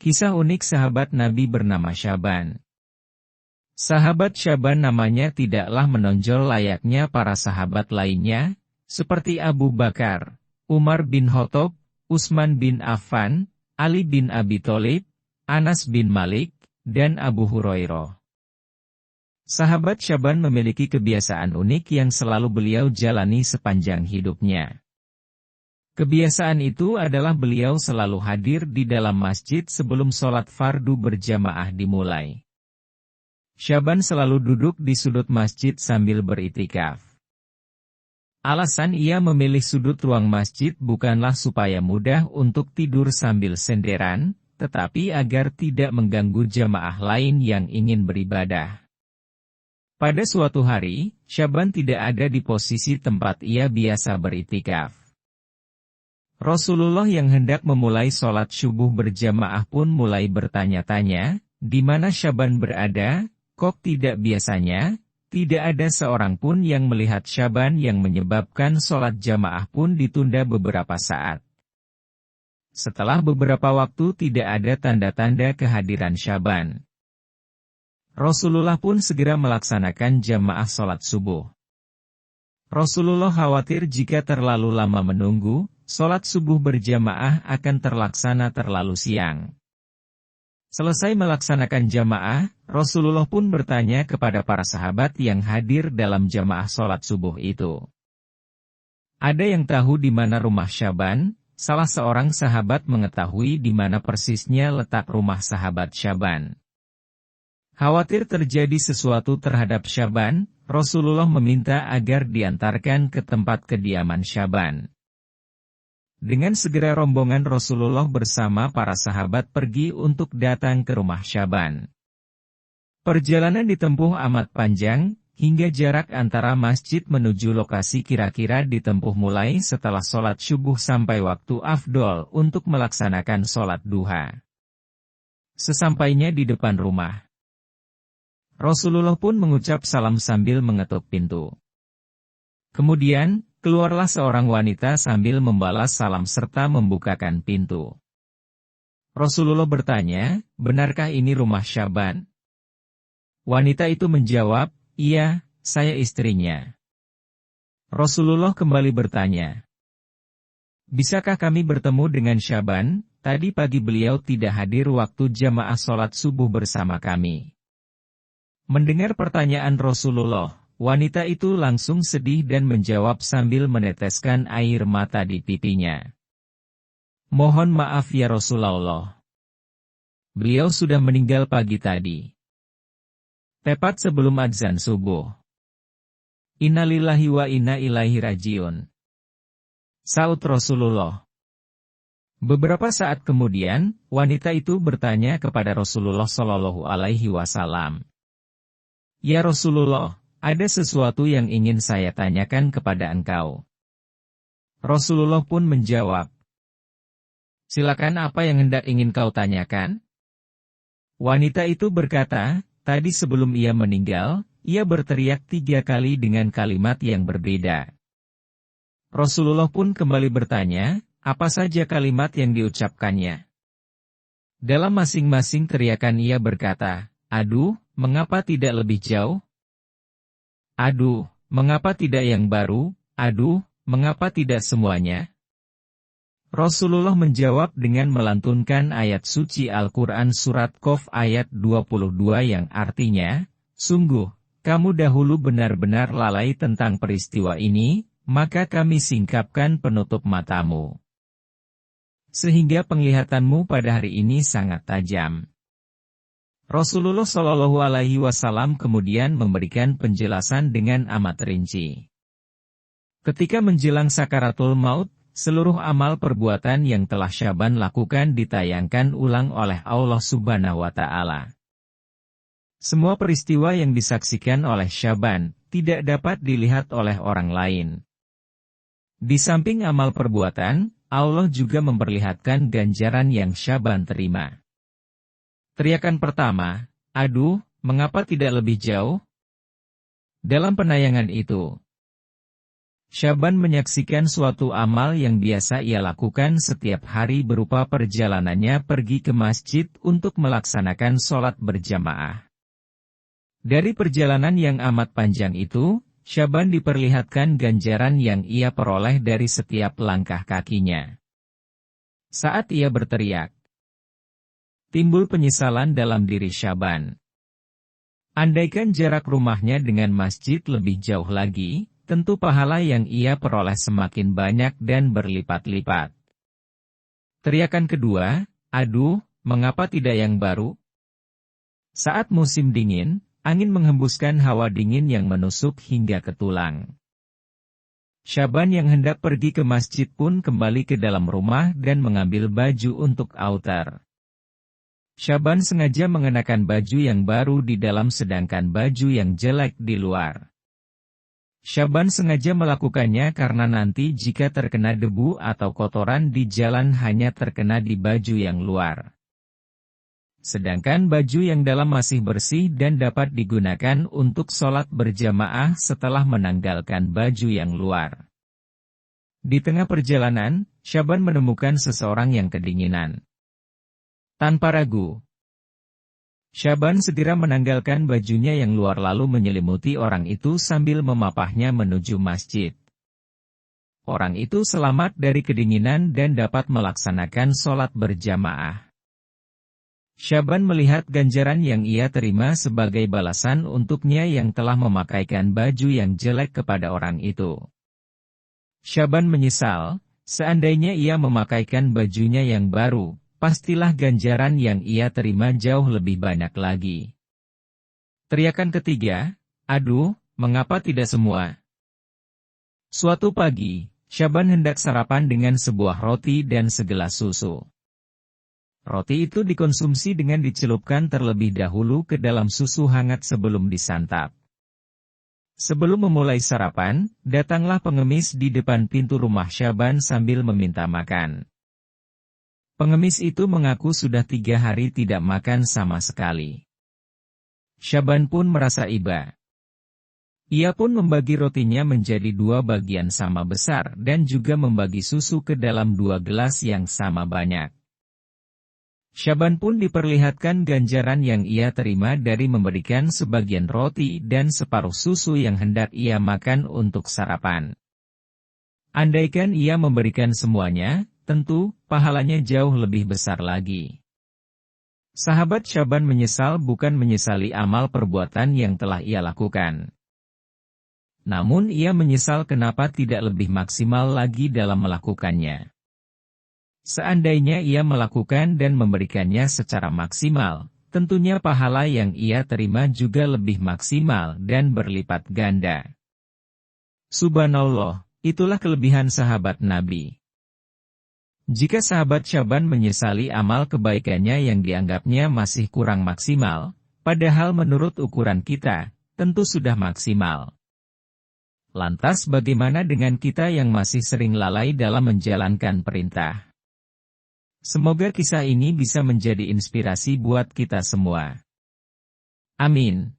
Kisah unik sahabat Nabi bernama Syaban. Sahabat Syaban namanya tidaklah menonjol layaknya para sahabat lainnya, seperti Abu Bakar, Umar bin Khattab, Utsman bin Affan, Ali bin Abi Thalib, Anas bin Malik, dan Abu Hurairah. Sahabat Syaban memiliki kebiasaan unik yang selalu beliau jalani sepanjang hidupnya. Kebiasaan itu adalah beliau selalu hadir di dalam masjid sebelum sholat fardu berjamaah dimulai. Syaban selalu duduk di sudut masjid sambil beriktikaf. Alasan ia memilih sudut ruang masjid bukanlah supaya mudah untuk tidur sambil senderan, tetapi agar tidak mengganggu jamaah lain yang ingin beribadah. Pada suatu hari, Syaban tidak ada di posisi tempat ia biasa beriktikaf. Rasulullah yang hendak memulai sholat subuh berjamaah pun mulai bertanya-tanya, di mana Syaban berada, kok tidak biasanya, tidak ada seorang pun yang melihat Syaban yang menyebabkan sholat jamaah pun ditunda beberapa saat. Setelah beberapa waktu tidak ada tanda-tanda kehadiran Syaban. Rasulullah pun segera melaksanakan jamaah sholat subuh. Rasulullah khawatir jika terlalu lama menunggu, sholat subuh berjamaah akan terlaksana terlalu siang. Selesai melaksanakan jamaah, Rasulullah pun bertanya kepada para sahabat yang hadir dalam jamaah sholat subuh itu. Ada yang tahu di mana rumah Syaban? Salah seorang sahabat mengetahui di mana persisnya letak rumah sahabat Syaban. Khawatir terjadi sesuatu terhadap Syaban, Rasulullah meminta agar diantarkan ke tempat kediaman Syaban. Dengan segera rombongan Rasulullah bersama para sahabat pergi untuk datang ke rumah Syaban. Perjalanan ditempuh amat panjang, hingga jarak antara masjid menuju lokasi kira-kira ditempuh mulai setelah sholat subuh sampai waktu afdol untuk melaksanakan sholat duha. Sesampainya di depan rumah, Rasulullah pun mengucap salam sambil mengetuk pintu. Kemudian, keluarlah seorang wanita sambil membalas salam serta membukakan pintu. Rasulullah bertanya, benarkah ini rumah Syaban? Wanita itu menjawab, iya, saya istrinya. Rasulullah kembali bertanya, bisakah kami bertemu dengan Syaban? Tadi pagi beliau tidak hadir waktu jamaah sholat subuh bersama kami. Mendengar pertanyaan Rasulullah, wanita itu langsung sedih dan menjawab sambil meneteskan air mata di pipinya. Mohon maaf ya Rasulullah. Beliau sudah meninggal pagi tadi. Tepat sebelum adzan subuh. Innalillahi wa inna ilaihi rajiun. Saud Rasulullah. Beberapa saat kemudian, wanita itu bertanya kepada Rasulullah Shallallahu Alaihi Wasallam. Ya Rasulullah, ada sesuatu yang ingin saya tanyakan kepada engkau. Rasulullah pun menjawab, silakan, apa yang hendak ingin kau tanyakan? Wanita itu berkata, tadi sebelum ia meninggal, ia berteriak 3 kali dengan kalimat yang berbeda. Rasulullah pun kembali bertanya, apa saja kalimat yang diucapkannya? Dalam masing-masing teriakan ia berkata, aduh, mengapa tidak lebih jauh? Aduh, mengapa tidak yang baru? Aduh, mengapa tidak semuanya? Rasulullah menjawab dengan melantunkan ayat suci Al-Quran Surat Qaf ayat 22 yang artinya, sungguh, kamu dahulu benar-benar lalai tentang peristiwa ini, maka kami singkapkan penutup matamu. Sehingga penglihatanmu pada hari ini sangat tajam. Rasulullah Shallallahu Alaihi Wasallam kemudian memberikan penjelasan dengan amat rinci. Ketika menjelang sakaratul maut, seluruh amal perbuatan yang telah Syaban lakukan ditayangkan ulang oleh Allah Subhanahu wa Ta'ala. Semua peristiwa yang disaksikan oleh Syaban tidak dapat dilihat oleh orang lain. Di samping amal perbuatan, Allah juga memperlihatkan ganjaran yang Syaban terima. Teriakan pertama, aduh, mengapa tidak lebih jauh? Dalam penayangan itu, Syaban menyaksikan suatu amal yang biasa ia lakukan setiap hari berupa perjalanannya pergi ke masjid untuk melaksanakan sholat berjamaah. Dari perjalanan yang amat panjang itu, Syaban diperlihatkan ganjaran yang ia peroleh dari setiap langkah kakinya. Saat ia berteriak, timbul penyesalan dalam diri Syaban. Andaikan jarak rumahnya dengan masjid lebih jauh lagi, tentu pahala yang ia peroleh semakin banyak dan berlipat-lipat. Teriakan kedua, aduh, mengapa tidak yang baru? Saat musim dingin, angin menghembuskan hawa dingin yang menusuk hingga ke tulang. Syaban yang hendak pergi ke masjid pun kembali ke dalam rumah dan mengambil baju untuk outer. Syaban sengaja mengenakan baju yang baru di dalam sedangkan baju yang jelek di luar. Syaban sengaja melakukannya karena nanti jika terkena debu atau kotoran di jalan hanya terkena di baju yang luar. Sedangkan baju yang dalam masih bersih dan dapat digunakan untuk sholat berjamaah setelah menanggalkan baju yang luar. Di tengah perjalanan, Syaban menemukan seseorang yang kedinginan. Tanpa ragu, Syaban segera menanggalkan bajunya yang luar lalu menyelimuti orang itu sambil memapahnya menuju masjid. Orang itu selamat dari kedinginan dan dapat melaksanakan sholat berjamaah. Syaban melihat ganjaran yang ia terima sebagai balasan untuknya yang telah memakaikan baju yang jelek kepada orang itu. Syaban menyesal, seandainya ia memakaikan bajunya yang baru, pastilah ganjaran yang ia terima jauh lebih banyak lagi. Teriakan ketiga, aduh, mengapa tidak semua? Suatu pagi, Syaban hendak sarapan dengan sebuah roti dan segelas susu. Roti itu dikonsumsi dengan dicelupkan terlebih dahulu ke dalam susu hangat sebelum disantap. Sebelum memulai sarapan, datanglah pengemis di depan pintu rumah Syaban sambil meminta makan. Pengemis itu mengaku sudah 3 hari tidak makan sama sekali. Syaban pun merasa iba. Ia pun membagi rotinya menjadi 2 bagian sama besar dan juga membagi susu ke dalam 2 gelas yang sama banyak. Syaban pun diperlihatkan ganjaran yang ia terima dari memberikan sebagian roti dan separuh susu yang hendak ia makan untuk sarapan. Andaikan ia memberikan semuanya, tentu pahalanya jauh lebih besar lagi. Sahabat Syaban menyesal bukan menyesali amal perbuatan yang telah ia lakukan. Namun ia menyesal kenapa tidak lebih maksimal lagi dalam melakukannya. Seandainya ia melakukan dan memberikannya secara maksimal, tentunya pahala yang ia terima juga lebih maksimal dan berlipat ganda. Subhanallah, itulah kelebihan sahabat Nabi. Jika sahabat Syaban menyesali amal kebaikannya yang dianggapnya masih kurang maksimal, padahal menurut ukuran kita, tentu sudah maksimal. Lantas bagaimana dengan kita yang masih sering lalai dalam menjalankan perintah? Semoga kisah ini bisa menjadi inspirasi buat kita semua. Amin.